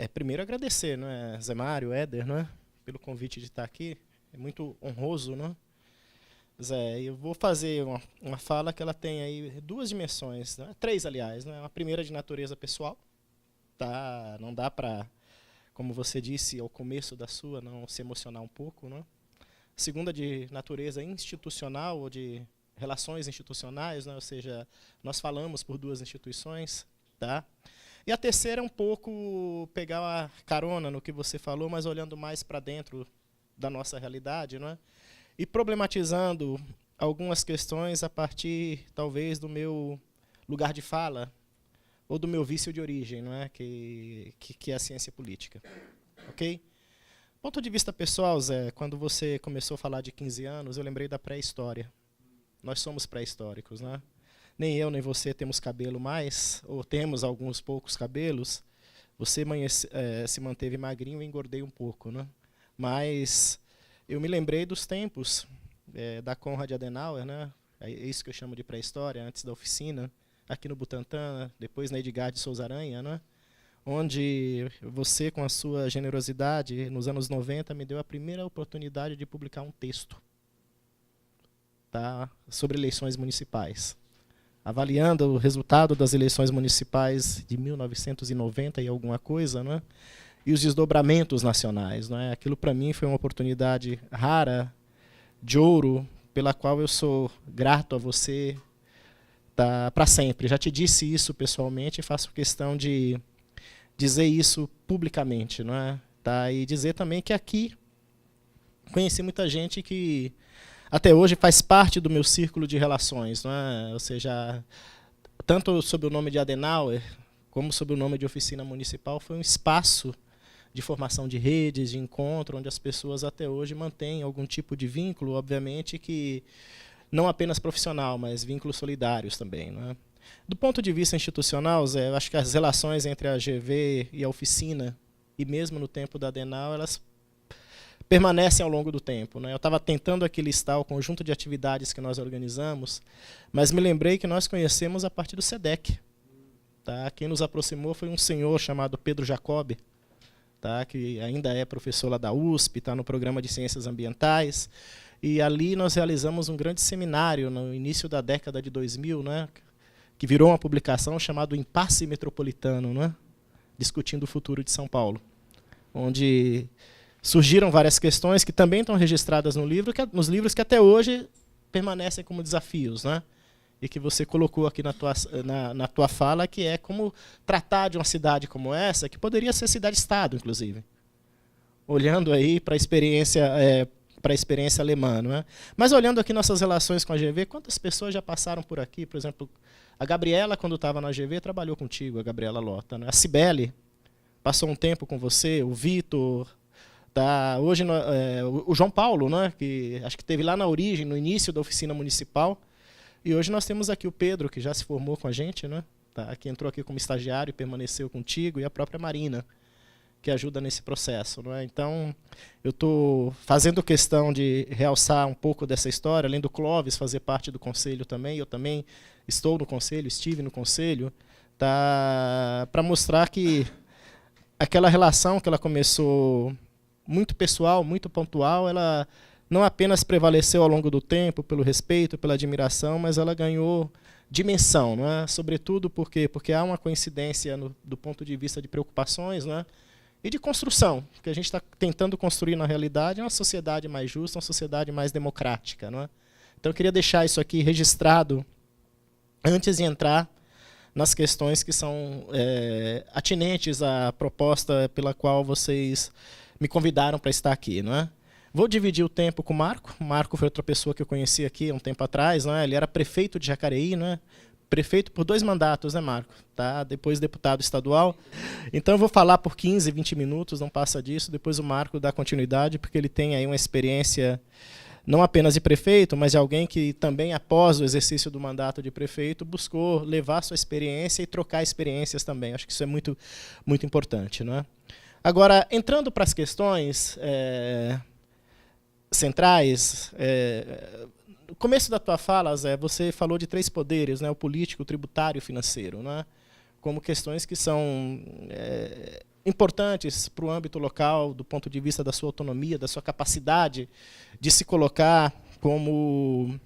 Primeiro agradecer, Zé Mário, Éder, pelo convite de estar aqui. É muito honroso, Zé, eu vou fazer uma fala que ela tem aí duas dimensões, três, aliás. Uma primeira de natureza pessoal, tá? Não dá para, como você disse ao começo da sua, não se emocionar um pouco, Segunda de natureza institucional, ou de relações institucionais, ou seja, nós falamos por duas instituições, tá? E a terceira é um pouco pegar a carona no que você falou, mas olhando mais para dentro da nossa realidade, e problematizando algumas questões a partir, talvez, do meu lugar de fala ou do meu vício de origem, que é a ciência política. Ok? Ponto de vista pessoal, Zé, quando você começou a falar de 15 anos, eu lembrei da pré-história. Nós somos pré-históricos, Nem eu, nem você temos cabelo mais, ou temos alguns poucos cabelos. Você se manteve magrinho e engordei um pouco, Mas eu me lembrei dos tempos da Konrad Adenauer, É isso que eu chamo de pré-história, antes da oficina, aqui no Butantã, depois na Edgar de Souza Aranha, Onde você, com a sua generosidade, nos anos 90, me deu a primeira oportunidade de publicar um texto, tá, sobre eleições municipais, avaliando o resultado das eleições municipais de 1990 e alguma coisa, e os desdobramentos nacionais. Aquilo, para mim, foi uma oportunidade rara, de ouro, pela qual eu sou grato a você, tá, para sempre. Já te disse isso pessoalmente e faço questão de dizer isso publicamente. Tá? E dizer também que aqui conheci muita gente que até hoje faz parte do meu círculo de relações, ou seja, tanto sob o nome de Adenauer, como sob o nome de Oficina Municipal, foi um espaço de formação de redes, de encontro, onde as pessoas até hoje mantêm algum tipo de vínculo, obviamente que não apenas profissional, mas vínculos solidários também. Do ponto de vista institucional, Zé, eu acho que as relações entre a GV e a Oficina, e mesmo no tempo da Adenauer, elas permanecem ao longo do tempo. Eu estava tentando aqui listar o conjunto de atividades que nós organizamos, mas me lembrei que nós conhecemos a partir do SEDEC. Tá? Quem nos aproximou foi um senhor chamado Pedro Jacob, tá? Que ainda é professor lá da USP, está no programa de Ciências Ambientais, e ali nós realizamos um grande seminário no início da década de 2000, que virou uma publicação chamada Impasse Metropolitano, discutindo o futuro de São Paulo, onde surgiram várias questões que também estão registradas no livro, nos livros que até hoje permanecem como desafios, e que você colocou aqui na tua fala, que é como tratar de uma cidade como essa, que poderia ser cidade-estado, inclusive, olhando aí para a experiência alemã. Mas olhando aqui nossas relações com a GV, quantas pessoas já passaram por aqui? Por exemplo, a Gabriela, quando estava na GV, trabalhou contigo, a Gabriela Lota. A Cibele passou um tempo com você, o Vitor, tá? Hoje o João Paulo, que acho que esteve lá na origem, no início da oficina municipal. E hoje nós temos aqui o Pedro, que já se formou com a gente, tá? Que entrou aqui como estagiário e permaneceu contigo, e a própria Marina, que ajuda nesse processo. Então, eu estou fazendo questão de realçar um pouco dessa história, além do Clóvis fazer parte do conselho também, eu também estou no conselho, estive no conselho, tá? Para mostrar que aquela relação que ela começou muito pessoal, muito pontual, ela não apenas prevaleceu ao longo do tempo pelo respeito, pela admiração, mas ela ganhou dimensão, Sobretudo porque há uma coincidência do ponto de vista de preocupações, e de construção, que a gente está tentando construir na realidade uma sociedade mais justa, uma sociedade mais democrática. Então eu queria deixar isso aqui registrado antes de entrar nas questões que são atinentes à proposta pela qual vocês me convidaram para estar aqui. Vou dividir o tempo com o Marco. O Marco foi outra pessoa que eu conheci aqui há um tempo atrás. Ele era prefeito de Jacareí, prefeito por 2 mandatos, Marco? Tá? Depois deputado estadual. Então eu vou falar por 15, 20 minutos, não passa disso. Depois o Marco dá continuidade, porque ele tem aí uma experiência não apenas de prefeito, mas de alguém que também, após o exercício do mandato de prefeito, buscou levar sua experiência e trocar experiências também. Acho que isso é muito, muito importante. Agora, entrando para as questões centrais, no começo da tua fala, Zé, você falou de 3 poderes, o político, o tributário e o financeiro, como questões que são importantes para o âmbito local, do ponto de vista da sua autonomia, da sua capacidade de se colocar como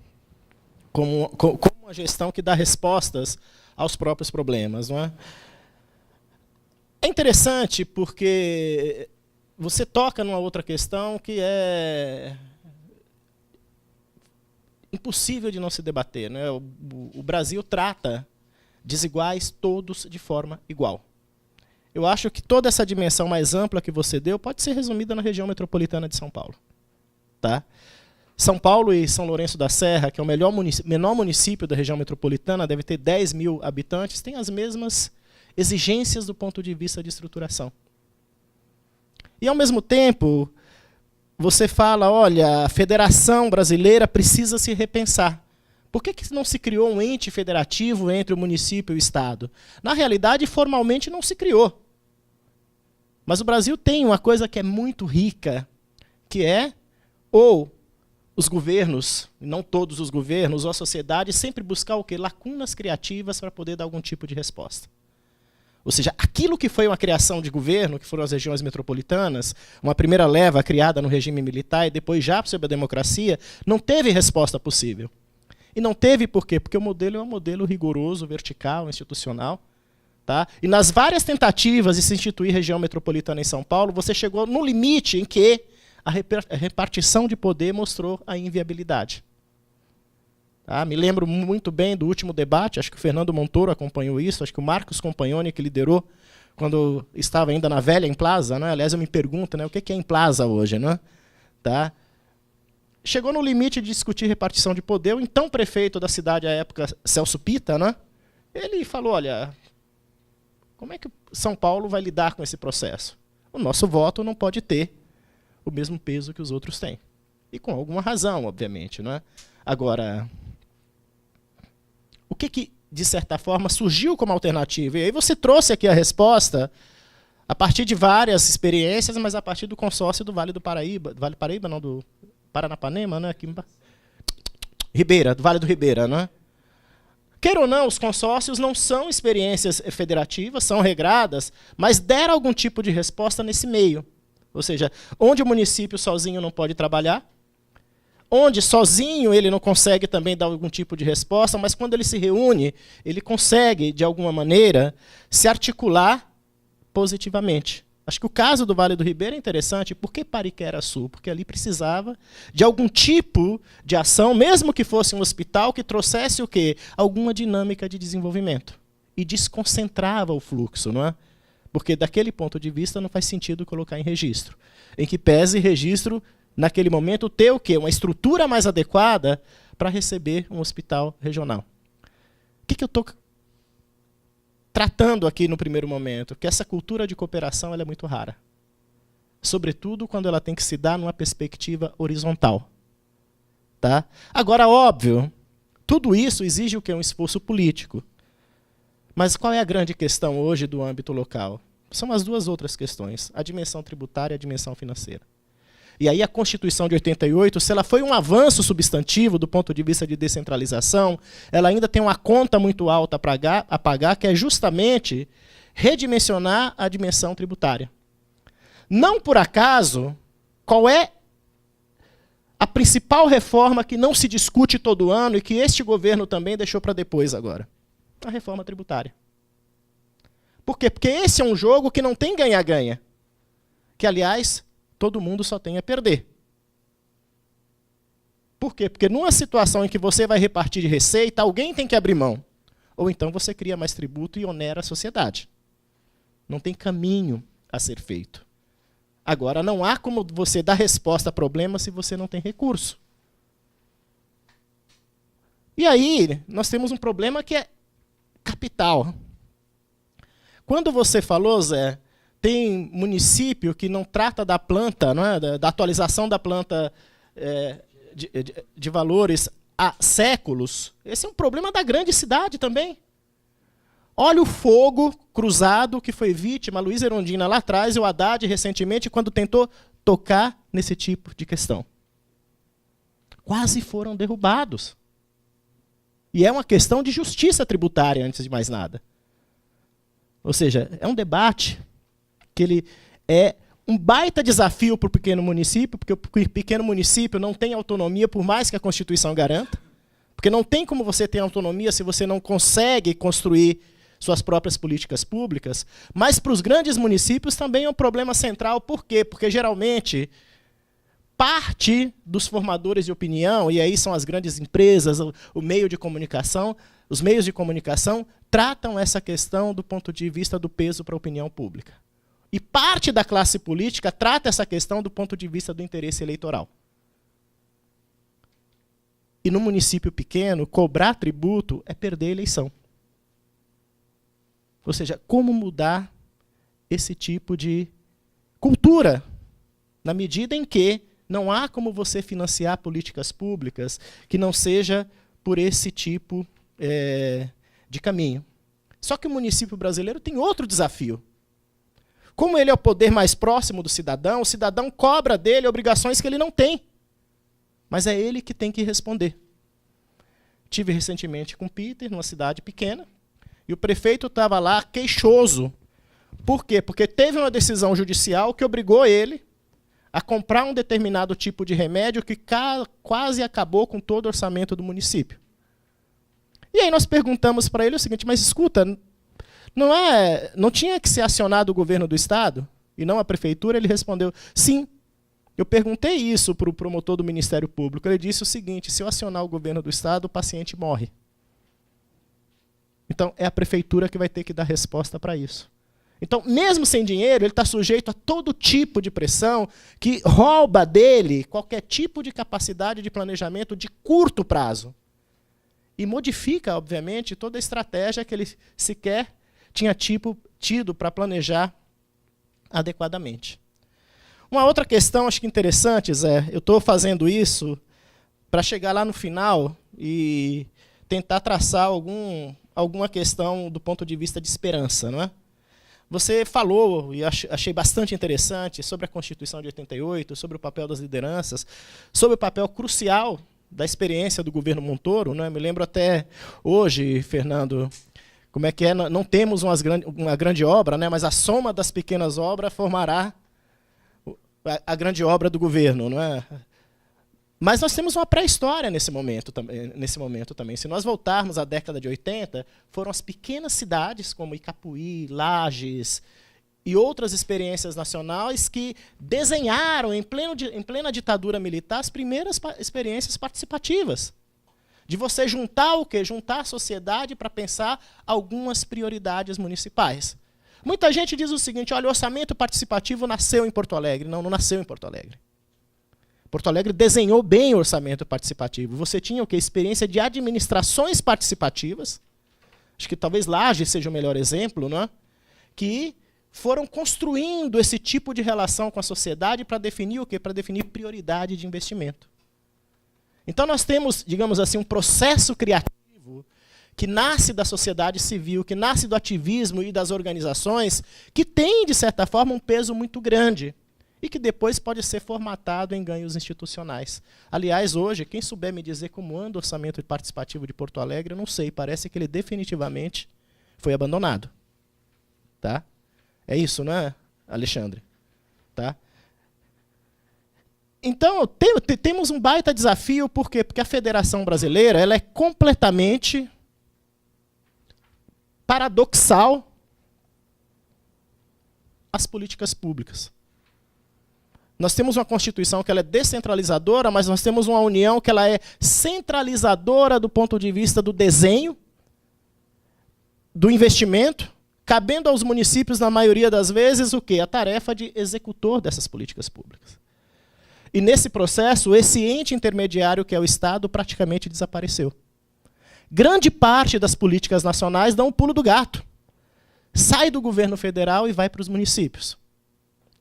uma gestão que dá respostas aos próprios problemas. Não é? É interessante porque você toca numa outra questão que é impossível de não se debater. Né? O Brasil trata desiguais todos de forma igual. Eu acho que toda essa dimensão mais ampla que você deu pode ser resumida na região metropolitana de São Paulo. Tá? São Paulo e São Lourenço da Serra, que é o menor município da região metropolitana, deve ter 10 mil habitantes, tem as mesmas exigências do ponto de vista de estruturação. E, ao mesmo tempo, você fala, olha, a Federação Brasileira precisa se repensar. Por que não se criou um ente federativo entre o município e o Estado? Na realidade, formalmente não se criou. Mas o Brasil tem uma coisa que é muito rica, que é, ou os governos, não todos os governos, ou a sociedade, sempre buscar o quê? Lacunas criativas para poder dar algum tipo de resposta. Ou seja, aquilo que foi uma criação de governo, que foram as regiões metropolitanas, uma primeira leva criada no regime militar e depois já sob a democracia, não teve resposta possível. E não teve por quê? Porque o modelo é um modelo rigoroso, vertical, institucional. Tá? E nas várias tentativas de se instituir região metropolitana em São Paulo, você chegou no limite em que a repartição de poder mostrou a inviabilidade. Tá? Me lembro muito bem do último debate, acho que o Fernando Montoro acompanhou isso, acho que o Marcos Compagnoni, que liderou quando estava ainda na velha Emplaza, né? Aliás, eu me pergunto, né, o que é Emplaza hoje? Né? Tá? Chegou no limite de discutir repartição de poder, o então prefeito da cidade à época, Celso Pitta, né? Ele falou, olha, como é que São Paulo vai lidar com esse processo? O nosso voto não pode ter o mesmo peso que os outros têm. E com alguma razão, obviamente. Não é? Agora, o que, de certa forma, surgiu como alternativa? E aí você trouxe aqui a resposta a partir de várias experiências, mas a partir do consórcio do Vale do Paraíba, Vale Paraíba, não, do Paranapanema, né? Aqui, Ribeira, do Vale do Ribeira, né? Queira ou não, os consórcios não são experiências federativas, são regradas, mas deram algum tipo de resposta nesse meio. Ou seja, onde o município sozinho não pode trabalhar, onde sozinho ele não consegue também dar algum tipo de resposta, mas quando ele se reúne, ele consegue, de alguma maneira, se articular positivamente. Acho que o caso do Vale do Ribeira é interessante. Por que Pariquera-Sul? Porque ali precisava de algum tipo de ação, mesmo que fosse um hospital, que trouxesse o quê? Alguma dinâmica de desenvolvimento. E desconcentrava o fluxo, não é? Porque, daquele ponto de vista, não faz sentido colocar em registro. Em que pese registro, naquele momento, ter o quê? Uma estrutura mais adequada para receber um hospital regional. O que eu estou tratando aqui no primeiro momento? Que essa cultura de cooperação ela é muito rara. Sobretudo quando ela tem que se dar numa perspectiva horizontal. Tá? Agora, óbvio, tudo isso exige o quê? Um esforço político. Mas qual é a grande questão hoje do âmbito local? São as duas outras questões, a dimensão tributária e a dimensão financeira. E aí a Constituição de 88, se ela foi um avanço substantivo do ponto de vista de descentralização, ela ainda tem uma conta muito alta a pagar, que é justamente redimensionar a dimensão tributária. Não por acaso, qual é a principal reforma que não se discute todo ano e que este governo também deixou para depois agora? A reforma tributária. Por quê? Porque esse é um jogo que não tem ganha-ganha. Que, aliás, todo mundo só tem a perder. Por quê? Porque numa situação em que você vai repartir de receita, alguém tem que abrir mão. Ou então você cria mais tributo e onera a sociedade. Não tem caminho a ser feito. Agora, não há como você dar resposta a problemas se você não tem recurso. E aí, nós temos um problema que é capital. Quando você falou, Zé, tem município que não trata da planta, não é? Da atualização da planta de valores há séculos. Esse é um problema da grande cidade também. Olha o fogo cruzado que foi vítima, a Luísa Erundina lá atrás e o Haddad recentemente, quando tentou tocar nesse tipo de questão. Quase foram derrubados. E é uma questão de justiça tributária, antes de mais nada. Ou seja, é um debate que ele é um baita desafio para o pequeno município, porque o pequeno município não tem autonomia, por mais que a Constituição garanta, porque não tem como você ter autonomia se você não consegue construir suas próprias políticas públicas, mas para os grandes municípios também é um problema central. Por quê? Porque, geralmente, parte dos formadores de opinião, e aí são as grandes empresas, o meio de comunicação, os meios de comunicação, tratam essa questão do ponto de vista do peso para a opinião pública. E parte da classe política trata essa questão do ponto de vista do interesse eleitoral. E no município pequeno, cobrar tributo é perder a eleição. Ou seja, como mudar esse tipo de cultura, na medida em que não há como você financiar políticas públicas que não seja por esse tipo de caminho. Só que o município brasileiro tem outro desafio. Como ele é o poder mais próximo do cidadão, o cidadão cobra dele obrigações que ele não tem. Mas é ele que tem que responder. Tive recentemente com o Peter, numa cidade pequena, e o prefeito estava lá queixoso. Por quê? Porque teve uma decisão judicial que obrigou ele a comprar um determinado tipo de remédio que quase acabou com todo o orçamento do município. E aí nós perguntamos para ele o seguinte, mas escuta, não tinha que ser acionado o governo do Estado e não a prefeitura? Ele respondeu, sim. Eu perguntei isso para o promotor do Ministério Público. Ele disse o seguinte, se eu acionar o governo do Estado, o paciente morre. Então, é a prefeitura que vai ter que dar resposta para isso. Então, mesmo sem dinheiro, ele está sujeito a todo tipo de pressão que rouba dele qualquer tipo de capacidade de planejamento de curto prazo. E modifica, obviamente, toda a estratégia que ele sequer tinha tido para planejar adequadamente. Uma outra questão, acho que interessante, Zé, eu estou fazendo isso para chegar lá no final e tentar traçar alguma questão do ponto de vista de esperança, não é? Você falou, e achei bastante interessante, sobre a Constituição de 88, sobre o papel das lideranças, sobre o papel crucial da experiência do governo Montoro, né? Me lembro até hoje, Fernando, como é que é, não temos uma grande obra, né? Mas a soma das pequenas obras formará a grande obra do governo, não é? Mas nós temos uma pré-história nesse momento também. Se nós voltarmos à década de 80, foram as pequenas cidades, como Icapuí, Lages e outras experiências nacionais que desenharam, em plena ditadura militar, as primeiras experiências participativas. De você juntar o quê? Juntar a sociedade para pensar algumas prioridades municipais. Muita gente diz o seguinte, olha, o orçamento participativo nasceu em Porto Alegre. Não, não nasceu em Porto Alegre. Porto Alegre desenhou bem o orçamento participativo. Você tinha o quê? Experiência de administrações participativas. Acho que talvez Lages seja o melhor exemplo, não é? Que foram construindo esse tipo de relação com a sociedade para definir o quê? Para definir prioridade de investimento. Então nós temos, digamos assim, um processo criativo que nasce da sociedade civil, que nasce do ativismo e das organizações, que tem, de certa forma, um peso muito grande e que depois pode ser formatado em ganhos institucionais. Aliás, hoje, quem souber me dizer como anda o orçamento participativo de Porto Alegre, eu não sei, parece que ele definitivamente foi abandonado. Tá? É isso, não é, Alexandre? Tá? Então, temos um baita desafio, por quê? Porque a Federação Brasileira ela é completamente paradoxal às políticas públicas. Nós temos uma Constituição que ela é descentralizadora, mas nós temos uma União que ela é centralizadora do ponto de vista do desenho, do investimento, cabendo aos municípios, na maioria das vezes, o quê? A tarefa de executor dessas políticas públicas. E nesse processo, esse ente intermediário que é o Estado praticamente desapareceu. Grande parte das políticas nacionais dão um pulo do gato. Sai do governo federal e vai para os municípios.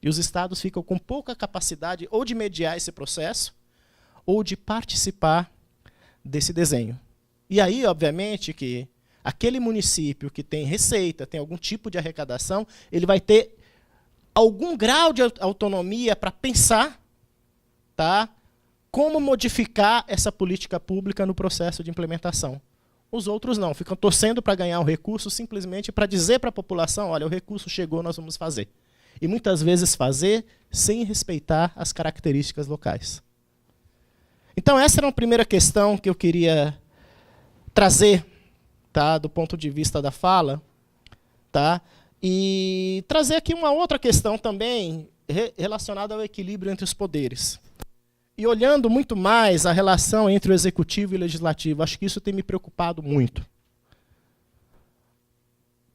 E os estados ficam com pouca capacidade ou de mediar esse processo ou de participar desse desenho. E aí, obviamente, que aquele município que tem receita, tem algum tipo de arrecadação, ele vai ter algum grau de autonomia para pensar, tá, como modificar essa política pública no processo de implementação. Os outros não, ficam torcendo para ganhar o recurso simplesmente para dizer para a população, olha, o recurso chegou, nós vamos fazer. e muitas vezes fazer sem respeitar as características locais. Então essa era uma primeira questão que eu queria trazer, tá, do ponto de vista da fala, tá, e trazer aqui uma outra questão também relacionada ao equilíbrio entre os poderes. E olhando muito mais a relação entre o executivo e o legislativo, acho que isso tem me preocupado muito.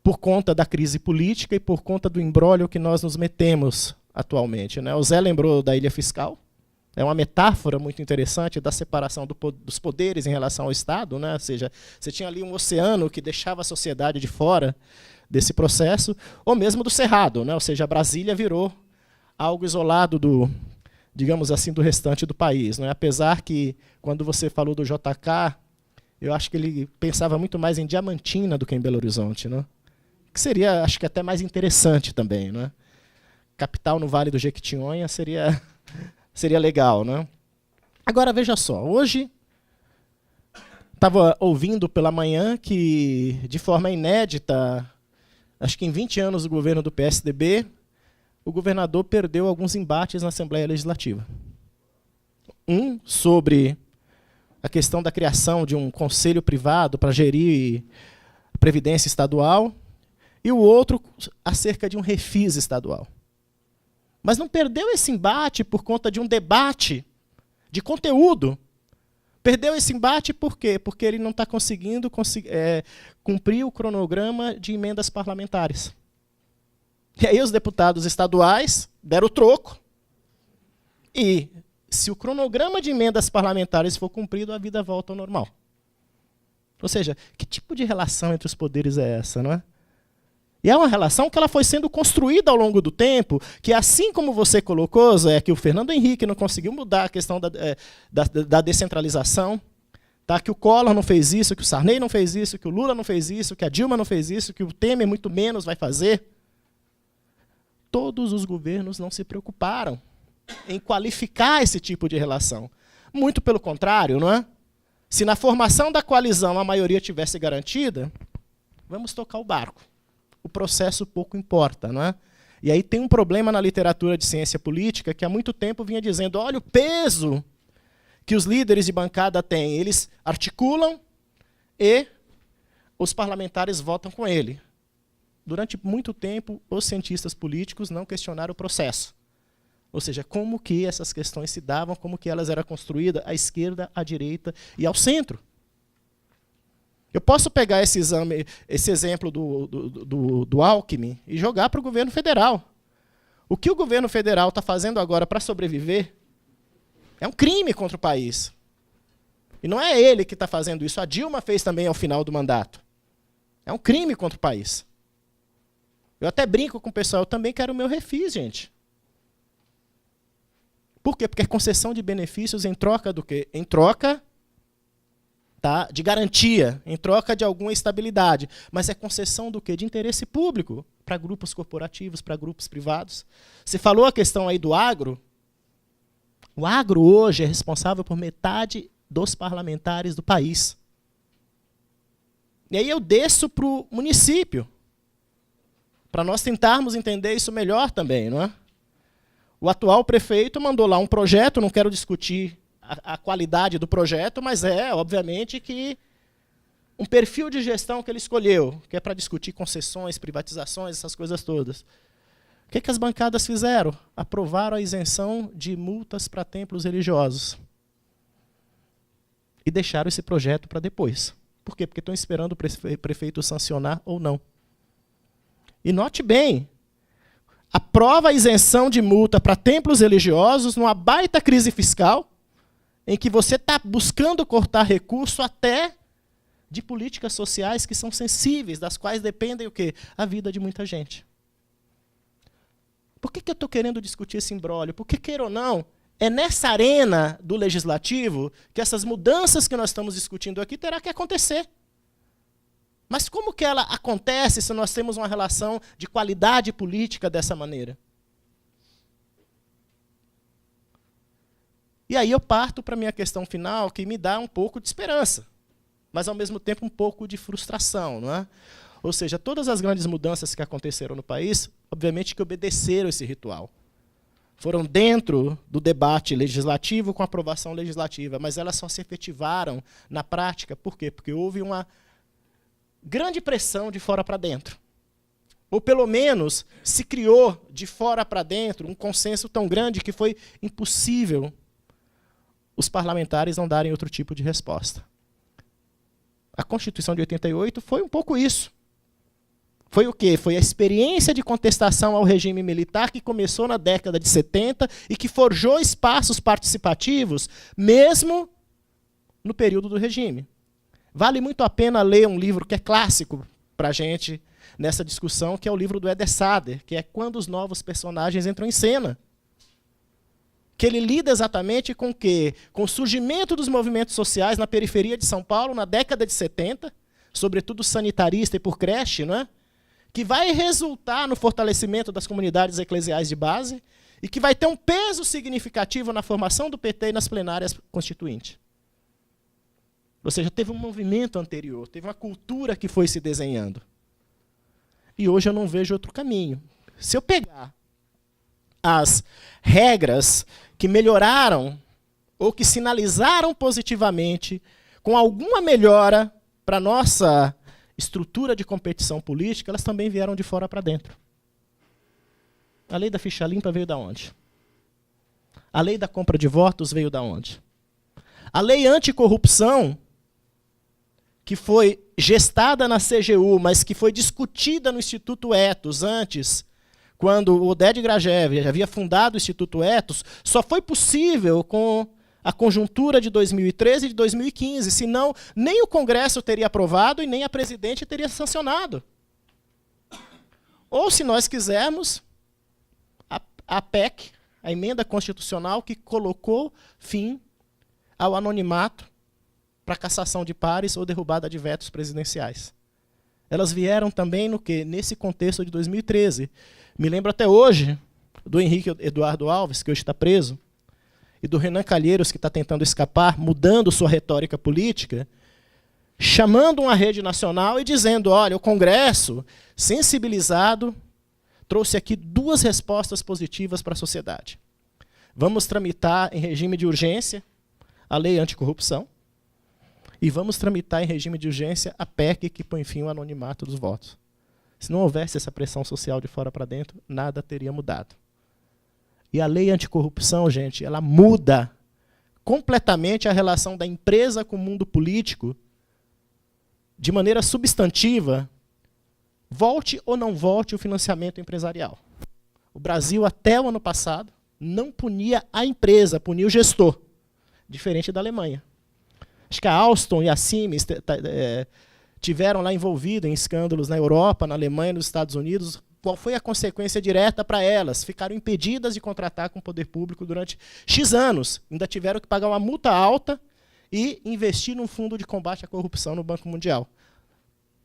Por conta da crise política e por conta do imbróglio que nós nos metemos atualmente, né? O Zé lembrou da ilha fiscal. É uma metáfora muito interessante da separação dos poderes em relação ao Estado, né? Ou seja, você tinha ali um oceano que deixava a sociedade de fora desse processo, ou mesmo do Cerrado, né? Ou seja, Brasília virou algo isolado do, digamos assim, do restante do país, né? Apesar que, quando você falou do JK, eu acho que ele pensava muito mais em Diamantina do que em Belo Horizonte, né? Que seria, acho que até mais interessante também, né? Capital no Vale do Jequitinhonha seria legal, né? Agora, veja só, hoje estava ouvindo pela manhã que, de forma inédita, acho que em 20 anos do governo do PSDB, o governador perdeu alguns embates na Assembleia Legislativa. Um sobre a questão da criação de um conselho privado para gerir a Previdência Estadual, e o outro acerca de um refis estadual. Mas não perdeu esse embate por conta de um debate de conteúdo. Perdeu esse embate por quê? Porque ele não está conseguindo cumprir o cronograma de emendas parlamentares. E aí os deputados estaduais deram o troco. E se o cronograma de emendas parlamentares for cumprido, a vida volta ao normal. Ou seja, que tipo de relação entre os poderes é essa, não é? E é uma relação que ela foi sendo construída ao longo do tempo, que assim como você colocou, Zé, que o Fernando Henrique não conseguiu mudar a questão da descentralização, tá? Que o Collor não fez isso, que o Sarney não fez isso, que o Lula não fez isso, que a Dilma não fez isso, que o Temer muito menos vai fazer. Todos os governos não se preocuparam em qualificar esse tipo de relação. Muito pelo contrário, não é? Se na formação da coalizão a maioria tivesse garantida, vamos tocar o barco. O processo pouco importa, não é? E aí tem um problema na literatura de ciência política que há muito tempo vinha dizendo, olha o peso que os líderes de bancada têm. Eles articulam e os parlamentares votam com ele. Durante muito tempo, os cientistas políticos não questionaram o processo. Ou seja, como que essas questões se davam, como que elas eram construídas à esquerda, à direita e ao centro. Eu posso pegar esse exemplo do Alckmin e jogar para o governo federal. O que o governo federal está fazendo agora para sobreviver é um crime contra o país. E não é ele que está fazendo isso, a Dilma fez também ao final do mandato. É um crime contra o país. Eu até brinco com o pessoal, eu também quero o meu refis, gente. Por quê? Porque é concessão de benefícios em troca do quê? Em troca, tá, de garantia, em troca de alguma estabilidade. Mas é concessão do quê? De interesse público, para grupos corporativos, para grupos privados. Você falou a questão aí do agro. O agro hoje é responsável por metade dos parlamentares do país. E aí eu desço para o município, para nós tentarmos entender isso melhor também, não é? O atual prefeito mandou lá um projeto, não quero discutir a qualidade do projeto, mas obviamente, que um perfil de gestão que ele escolheu, que é para discutir concessões, privatizações, essas coisas todas. O que as bancadas fizeram? Aprovaram a isenção de multas para templos religiosos. E deixaram esse projeto para depois. Por quê? Porque estão esperando o prefeito sancionar ou não. E note bem, aprova a isenção de multa para templos religiosos numa baita crise fiscal, em que você está buscando cortar recurso até de políticas sociais que são sensíveis, das quais dependem o quê? A vida de muita gente. Por que eu estou querendo discutir esse imbróglio? Porque, queira ou não, é nessa arena do legislativo que essas mudanças que nós estamos discutindo aqui terá que acontecer. Mas como que ela acontece se nós temos uma relação de qualidade política dessa maneira? E aí eu parto para a minha questão final, que me dá um pouco de esperança, mas ao mesmo tempo um pouco de frustração, não é? Ou seja, todas as grandes mudanças que aconteceram no país, obviamente que obedeceram esse ritual. Foram dentro do debate legislativo com aprovação legislativa, mas elas só se efetivaram na prática. Por quê? Porque houve uma grande pressão de fora para dentro. Ou, pelo menos, se criou de fora para dentro um consenso tão grande que foi impossível os parlamentares não darem outro tipo de resposta. A Constituição de 88 foi um pouco isso. Foi o quê? Foi a experiência de contestação ao regime militar que começou na década de 70 e que forjou espaços participativos, mesmo no período do regime. Vale muito a pena ler um livro que é clássico para a gente nessa discussão, que é o livro do Eder Sader, que é Quando os Novos Personagens Entram em Cena. Que ele lida exatamente com o quê? Com o surgimento dos movimentos sociais na periferia de São Paulo, na década de 70, sobretudo sanitarista e por creche, não é? Que vai resultar no fortalecimento das comunidades eclesiais de base e que vai ter um peso significativo na formação do PT e nas plenárias constituintes. Ou seja, teve um movimento anterior, teve uma cultura que foi se desenhando. E hoje eu não vejo outro caminho. Se eu pegar as regras que melhoraram ou que sinalizaram positivamente com alguma melhora para a nossa estrutura de competição política, elas também vieram de fora para dentro. A lei da ficha limpa veio da onde? A lei da compra de votos veio da onde? A lei anticorrupção, que foi gestada na CGU, mas que foi discutida no Instituto Etos antes, quando o Oded Grajew já havia fundado o Instituto Etos, só foi possível com a conjuntura de 2013 e de 2015, senão nem o Congresso teria aprovado e nem a presidente teria sancionado. Ou, se nós quisermos, a PEC, a emenda constitucional que colocou fim ao anonimato para cassação de pares ou derrubada de vetos presidenciais. Elas vieram também no quê? Nesse contexto de 2013. Me lembro até hoje do Henrique Eduardo Alves, que hoje está preso, e do Renan Calheiros, que está tentando escapar, mudando sua retórica política, chamando uma rede nacional e dizendo, olha, o Congresso, sensibilizado, trouxe aqui 2 respostas positivas para a sociedade. Vamos tramitar em regime de urgência a lei anticorrupção e vamos tramitar em regime de urgência a PEC que põe fim ao anonimato dos votos. Se não houvesse essa pressão social de fora para dentro, nada teria mudado. E a lei anticorrupção, gente, ela muda completamente a relação da empresa com o mundo político de maneira substantiva, volte ou não volte o financiamento empresarial. O Brasil, até o ano passado, não punia a empresa, punia o gestor, diferente da Alemanha. Acho que a Alstom e a Siemens tiveram lá envolvidos em escândalos na Europa, na Alemanha e nos Estados Unidos. Qual foi a consequência direta para elas? Ficaram impedidas de contratar com o poder público durante X anos. Ainda tiveram que pagar uma multa alta e investir num fundo de combate à corrupção no Banco Mundial.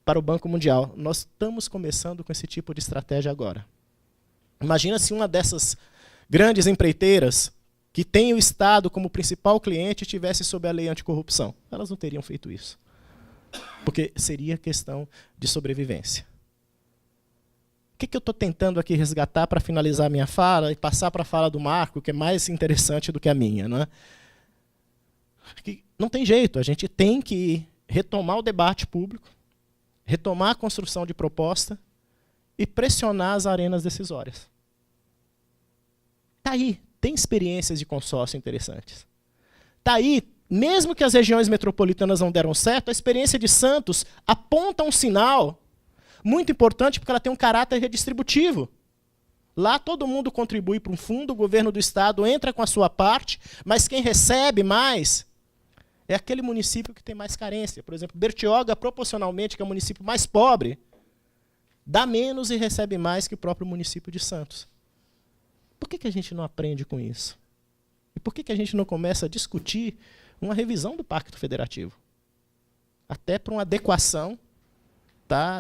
Para o Banco Mundial. Nós estamos começando com esse tipo de estratégia agora. Imagina se uma dessas grandes empreiteiras que tem o Estado como principal cliente estivesse sob a lei anticorrupção. Elas não teriam feito isso. Porque seria questão de sobrevivência. O que eu estou tentando aqui resgatar para finalizar a minha fala e passar para a fala do Marco, que é mais interessante do que a minha, não é? Que não tem jeito, a gente tem que retomar o debate público, retomar a construção de proposta e pressionar as arenas decisórias. Está aí, tem experiências de consórcio interessantes. Está aí, mesmo que as regiões metropolitanas não deram certo, a experiência de Santos aponta um sinal muito importante porque ela tem um caráter redistributivo. Lá todo mundo contribui para um fundo, o governo do Estado entra com a sua parte, mas quem recebe mais é aquele município que tem mais carência. Por exemplo, Bertioga, proporcionalmente, que é o município mais pobre, dá menos e recebe mais que o próprio município de Santos. Por que a gente não aprende com isso? E por que a gente não começa a discutir uma revisão do Pacto Federativo? Até para uma adequação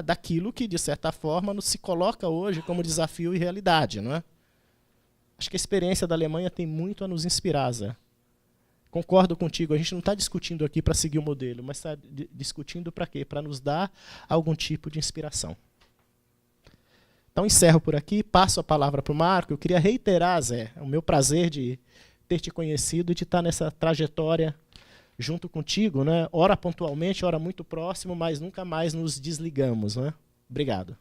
daquilo que, de certa forma, se coloca hoje como desafio e realidade, não é? Acho que a experiência da Alemanha tem muito a nos inspirar, Zé. Concordo contigo, a gente não está discutindo aqui para seguir o modelo, mas está discutindo para quê? Para nos dar algum tipo de inspiração. Então, encerro por aqui, passo a palavra para o Marco. Eu queria reiterar, Zé, o meu prazer de ter te conhecido e de estar nessa trajetória junto contigo, né? Ora pontualmente, ora muito próximo, mas nunca mais nos desligamos, né? Obrigado.